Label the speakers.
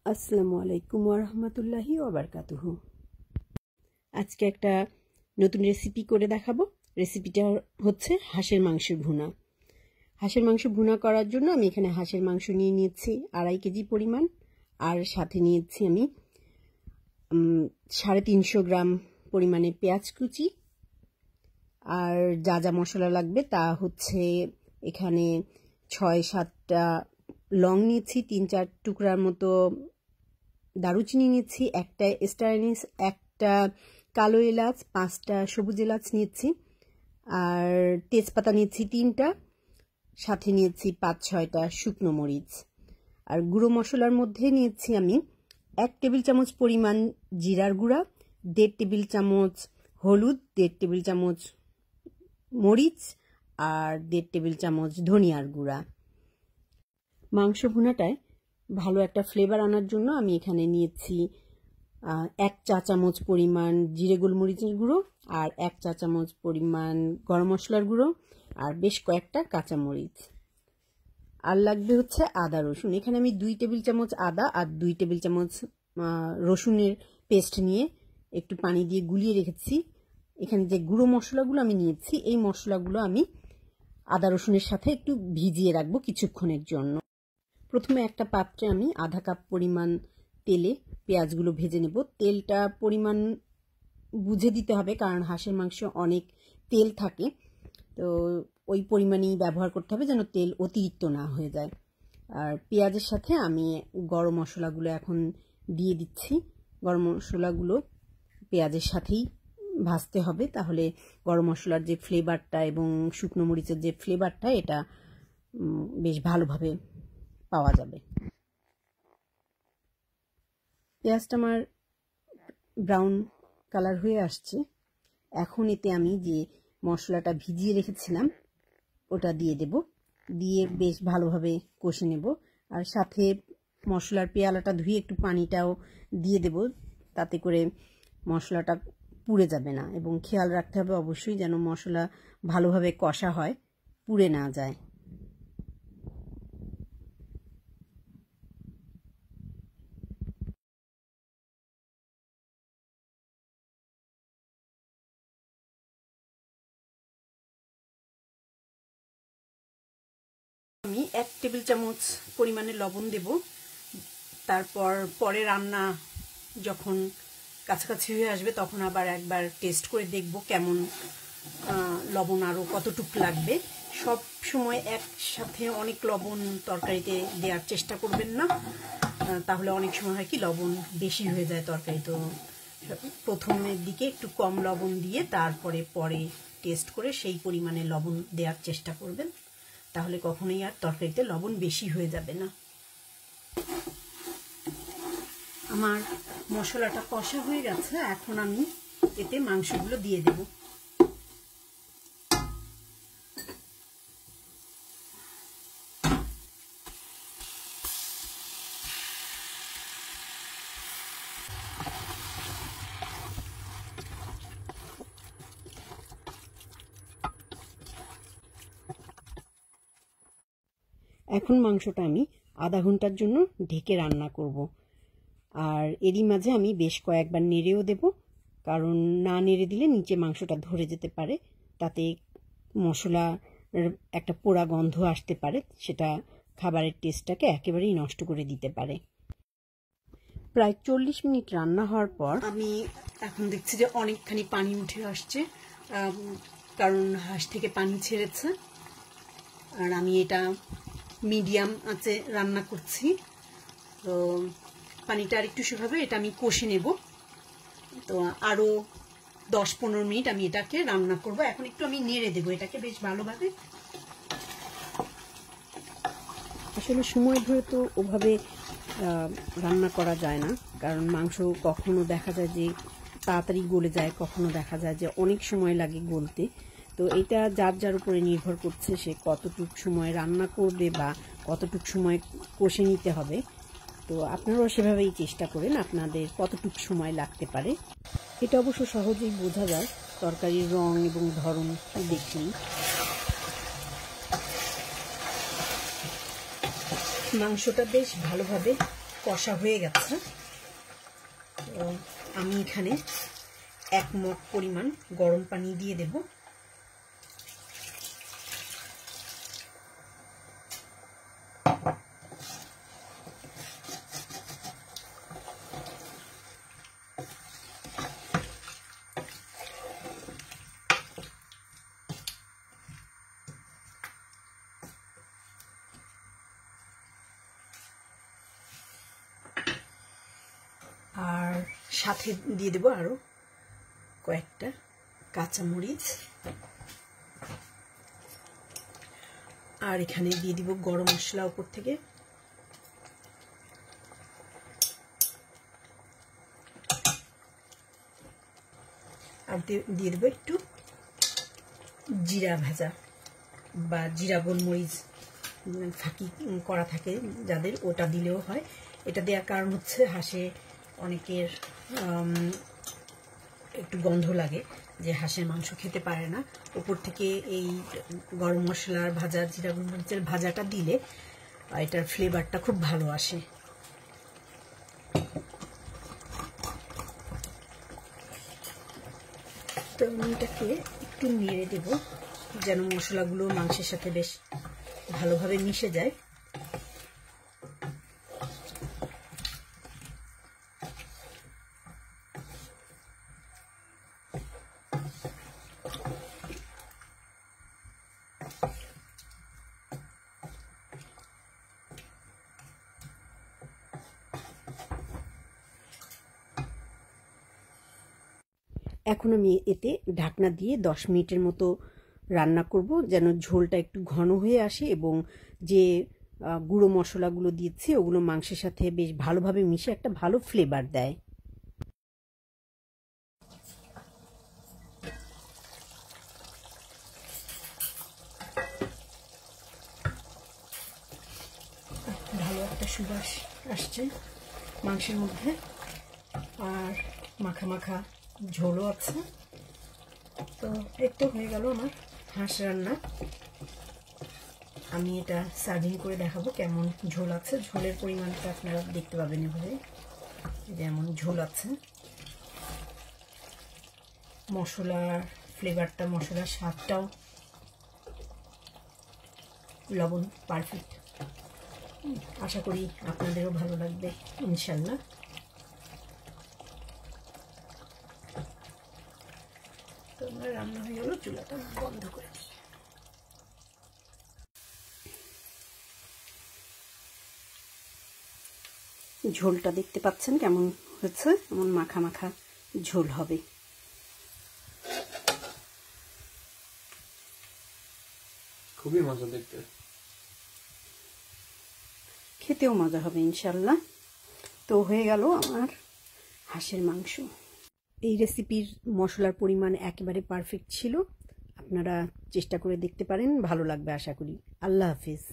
Speaker 1: আসসালামু আলাইকুম ওয়া রাহমাতুল্লাহি ওয়া বারাকাতুহু। আজকে একটা নতুন রেসিপি করে দেখাবো। রেসিপিটা হচ্ছে হাঁসের মাংসের ভুনা। হাঁসের মাংস ভুনা করার জন্য আমি এখানে হাঁসের মাংস নিয়ে নিয়েছি 2.5 কেজি পরিমাণ, আর সাথে নিয়েছি আমি 350 গ্রাম পরিমাণে পেঁয়াজ কুচি। আর যা যা মশলা লাগবে তা হচ্ছে এখানে 6-7টা লং নিয়েছি, 3-4 টুকরার মতো দারুচিনি নিয়েছি, একটা স্টার এনিস, একটা কালো এলাচ, 5টা সবুজ এলাচ নিয়েছি, আর তেজপাতা নিয়েছি 3টা, সাথে নিয়েছি 5-6টা শুকনো মরিচ। আর গুঁড়ো মশলার মধ্যে নিয়েছি আমি 1 টেবিল চামচ পরিমাণ জিরার গুঁড়া, 1.5 টেবিল চামচ হলুদ, 1.5 টেবিল চামচ মরিচ, আর 1.5 টেবিল চামচ ধনিয়ার গুঁড়া। মাংস ভুনাটায় ভালো একটা ফ্লেভার আনার জন্য আমি এখানে নিয়েছি 1 চা চামচ পরিমাণ জিরে গোলমরিচের গুঁড়ো, আর 1 চা চামচ পরিমাণ গরম মশলার গুঁড়ো, আর বেশ কয়েকটা কাঁচামরিচ। আর লাগবে হচ্ছে আদা রসুন। এখানে আমি 2 টেবিল চামচ আদা আর 2 টেবিল চামচ রসুনের পেস্ট নিয়ে একটু পানি দিয়ে গুলিয়ে রেখেছি। এখানে যে গুঁড়ো মশলাগুলো আমি নিয়েছি, এই মশলাগুলো আমি আদা রসুনের সাথে একটু ভিজিয়ে রাখবো কিছুক্ষণের জন্য। প্রথমে একটা পাত্রে আমি আধা কাপ পরিমাণ তেলে পেঁয়াজগুলো ভেজে নেব। তেলটা পরিমাণ বুঝে দিতে হবে, কারণ হাঁসের মাংস অনেক তেল থাকে, তো ওই পরিমাণেই ব্যবহার করতে হবে যেন তেল অতিরিক্ত না হয়ে যায়। আর পেঁয়াজের সাথে আমি গরম মশলাগুলো এখন দিয়ে দিচ্ছি। গরম মশলাগুলো পেঁয়াজের সাথেই ভাজতে হবে, তাহলে গরম মশলার যে ফ্লেভারটা এবং শুকনো মরিচের যে ফ্লেভারটা, এটা বেশ ভালোভাবে পাওয়া যাবে। পেঁয়াজটা আমার ব্রাউন কালার হয়ে আসছে। এখন এতে আমি যে মশলাটা ভিজিয়ে রেখেছিলাম ওটা দিয়ে দেব, দিয়ে বেশ ভালোভাবে কষে নেব। আর সাথে মশলার পেয়ালাটা ধুয়ে একটু পানিটাও দিয়ে দেব, তাতে করে মশলাটা পুড়ে যাবে না। এবং খেয়াল রাখতে হবে অবশ্যই যেন মশলা ভালোভাবে কষা হয়, পুড়ে না যায়। আমি 1 টেবিল চামচ পরিমাণে লবণ দেব। তারপর পরে রান্না যখন কাছাকাছি হয়ে আসবে তখন আবার একবার টেস্ট করে দেখব কেমন লবণ আরও কতটুক লাগবে। সব সময় একসাথে অনেক লবণ তরকারিতে দেওয়ার চেষ্টা করবেন না, তাহলে অনেক সময় হয় কি লবণ বেশি হয়ে যায় তরকারি। তো প্রথমের দিকে একটু কম লবণ দিয়ে তারপরে পরে টেস্ট করে সেই পরিমাণে লবণ দেওয়ার চেষ্টা করবেন, তাহলে কখনোই আর তরকারিতে লবণ বেশি হয়ে যাবে না। আমার মশলাটা কষা হয়ে গেছে, এখন আমি এতে মাংসগুলো দিয়ে দেব। এখন মাংসটা আমি আধা ঘন্টার জন্য ঢেকে রান্না করব। আর এরই মাঝে আমি বেশ কয়েকবার নেড়েও দেব, কারণ না নেড়ে দিলে নিচে মাংসটা ধরে যেতে পারে, তাতে মশলার একটা পোড়া গন্ধ আসতে পারে, সেটা খাবারের টেস্টটাকে একেবারেই নষ্ট করে দিতে পারে। প্রায় 40 মিনিট রান্না হওয়ার পর আমি এখন দেখছি যে অনেকখানি পানি উঠে আসছে, কারণ হাঁস থেকে পানি ছেড়েছে। আর আমি এটা মিডিয়াম আঁচে রান্না করছি, তো পানিটা আর একটু শুকাবে, এটা আমি কষে নেব। তো আরও 10-15 মিনিট আমি এটাকে রান্না করব। এখন একটু আমি নেড়ে দেবো এটাকে বেশ ভালোভাবে। আসলে সময় ধরে তো ওভাবে রান্না করা যায় না, কারণ মাংস কখনো দেখা যায় যে তাড়াতাড়ি গলে যায়, কখনো দেখা যায় যে অনেক সময় লাগে গলতে। তো এটা যার যার উপরে নির্ভর করছে সে কতটুক সময় রান্না করবে বা কতটুক সময় কষে নিতে হবে। তো আপনারাও সেভাবেই চেষ্টা করেন আপনাদের কতটুক সময় লাগতে পারে। এটা অবশ্য সহজেই বোঝা যায় তরকারির রং এবং ধরন দেখলেই। মাংসটা বেশ ভালোভাবে কষা হয়ে গেছে। তো আমি এখানে 1 মগ পরিমাণ গরম পানি দিয়ে দেব। আর সাথে দিয়ে দেব আরো কয়েকটা কাঁচামরিচ, আর এখানে দিয়ে দিব গরম মশলা উপর থেকে। আর দিয়ে দেবো একটু জিরা ভাজা বা জিরা গোলমরিচ ফাঁকি করা থাকে যাদের, ওটা দিলেও হয়। এটা দেওয়ার কারণ হচ্ছে হাঁসে অনেকের একটু গন্ধ লাগে, যে হাঁসের মাংস খেতে পারে না। উপর থেকে এই গরম মশলার ভাজা, জিরা গোলমরিচের ভাজাটা দিলে এটার ফ্লেভারটা খুব ভালো আসে। তো আমি এটাকে একটু নেড়ে দেব যেন মশলাগুলো মাংসের সাথে বেশ ভালোভাবে মিশে যায়। এখন আমি এতে ঢাকনা দিয়ে 10 মিনিটের মতো রান্না করব, যেন ঝোলটা একটু ঘন হয়ে আসে এবং যে গুঁড়ো মশলাগুলো দিয়েছি ওগুলো মাংসের সাথে বেশ ভালোভাবে মিশে একটা ভালো ফ্লেভার দেয়। ভালো একটা সুবাস আসছে মাংসের মধ্যে, আর মাখা মাখা ঝোলও আছে। তো এই তো হয়ে গেল আমার হাঁস রান্না। আমি এটা সার্ভিং করে দেখাবো কেমন ঝোল আছে। ঝোলের পরিমাণটা আপনারা দেখতে পাবেন এভাবে, যেমন ঝোল আছে। মশলার ফ্লেভারটা, মশলার স্বাদটাও, লবণ পারফেক্ট। আশা করি আপনাদেরও ভালো লাগবে ইনশাল্লাহ। তো আমার রান্না হয়ে গেল, চুলাটা বন্ধ করে দিই। ঝোলটা দেখতে পাচ্ছেন কেমন হয়েছে, এমন মাখা মাখা ঝোল হবে।
Speaker 2: খুবই মজা দেখতে,
Speaker 1: খেতেও মজা হবে ইনশাল্লাহ। তো হয়ে গেল আমার হাঁসের মাংস। এই রেসিপির মশলার পরিমাণ একেবারে পারফেক্ট ছিল। আপনারা চেষ্টা করে দেখতে পারেন, ভালো লাগবে আশা করি। আল্লাহ হাফিজ।